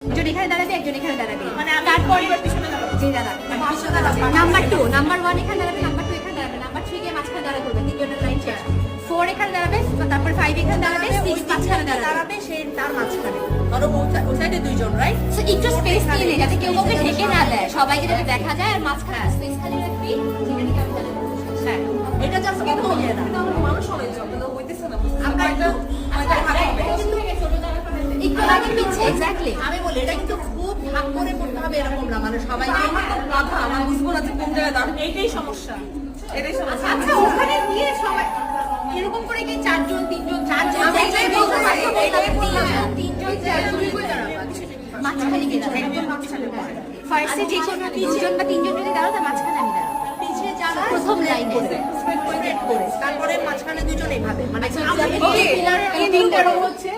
একজন এখানে দাঁড়াবে, একজন এখানে দাঁড়াবে, মানে তারপরে পিছনে দাঁড়াবো। জি দাঁড়াবে, নাম্বার 2 নাম্বার 1 এখানে দাঁড়াবে, নাম্বার 2 এখানে দাঁড়াবে, নাম্বার 3 কে মাঝখানে দাঁড়া করবে, তিনজনের লাইন শেষ। 4 এখানে দাঁড়াবে, তারপর 5 এখানে দাঁড়াবে, 6 মাঝখানে দাঁড়াবে। সে তার মাঝখানে ধরো ওই সাইডে দুইজন, রাইট? সো একটু স্পেস নিয়ে নেই যাতে কেউ কাউকে ঢেকে না দেয়, সবাইকে যাতে দেখা যায়, আর মাঝখানে স্পেস খালি রাখবি, যেখানে কেউ দাঁড়াবে। হ্যাঁ, এটা জাস্ট কিন্তু ইয়ে না, মানুষ হয়েছে কিন্তু হইতেছে না। আমরা একটু একটু আগে পিছে, এক্স্যাক্টলি। আমি বলি এটা কিন্তু খুব ভাগ করে করতে হবে এরকম না, মানে সবাই বাধা আমরা বুঝবো না যে কোন জায়গায় দাঁড়াবে। এইটাই সমস্যা, এটাই সমস্যা। আচ্ছা ওখানে গিয়ে সবাই এরকম করে কি 4 জন 3 জন 4 জন আমি এটাই বলতে পারি, এটাই বললাম। 3 জন 4 জন মাঝখানে কে দাঁড়াবে? একদম মাঝখানে দাঁড়াবে। ফার্স্টে যে কোনো 2 জন বা 3 জন যদি দাঁড়াও তার মাঝখানে আমি দাঁড়াবো। পিছিয়ে যারা প্রথম লাইনে স্প্রেড করে তারপরে মাঝখানে দুজন এইভাবে, মানে ওকে পিলার হচ্ছে